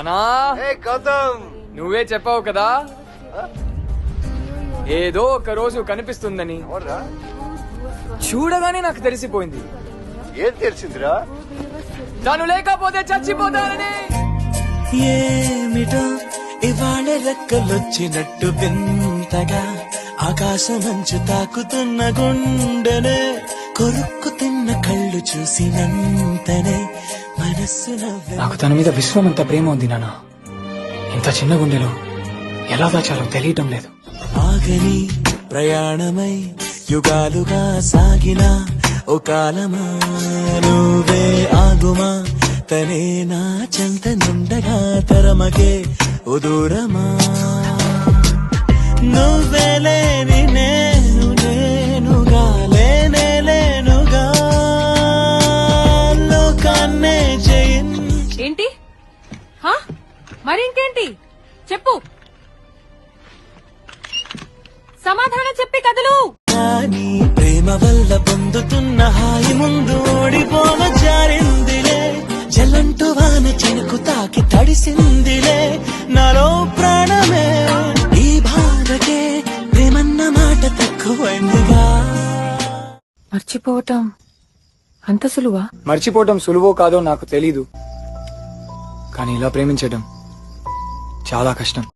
నానా గౌతమ్ నువ్వే చెప్పావు కదా ఏదో ఒక రోజు కనిపిస్తుందని. చూడగానే నాకు తెలిసిపోయింది. ఏం తెలిసిందిరా? తను లేకపోతే చచ్చిపోతానని. ఏమిటో ఇవాళ రెక్కలొచ్చినట్టు వింతగా ఆకాశమంచు తాకుతున్న గుండెనే కొరుక్కు తిన్న కళ్ళు చూసినంతనే మనస్సు నాకు తన మీద విశ్వమంత ప్రేమ ఉంది నాన్న. ఇంత చిన్న గుండెలో ఎలా దాచాలో తెలియటం లేదు. ఆగని ప్రయాణమై యుగాలుగా సాగిన ఓ కాలమా నువ్వే ఆగుమా తనే నా చెంత నుండగా తరమగే ఉదూరమా నువ్వే లేని నేనుగా లేనే లేనుగా లోకాన్నే జయిన్. ఏంటి మరింకేంటి చెప్పు, సమాధానం చెప్పి కదలు. నీ ప్రేమ వల్ల పొందుతున్న హాయి ముందు ఓడిపోన జారిందిలే జలంటు వాన చినుకు తాకి తడిసిందిలే నాలో ప్రాణమే ఈ బాధకే ప్రేమన్న మాట తక్కువైందిగా. మర్చిపోవటం అంత సులువా? మర్చిపోవటం సులువో కాదో నాకు తెలీదు, కానీ ఇలా ప్రేమించడం చాలా కష్టం.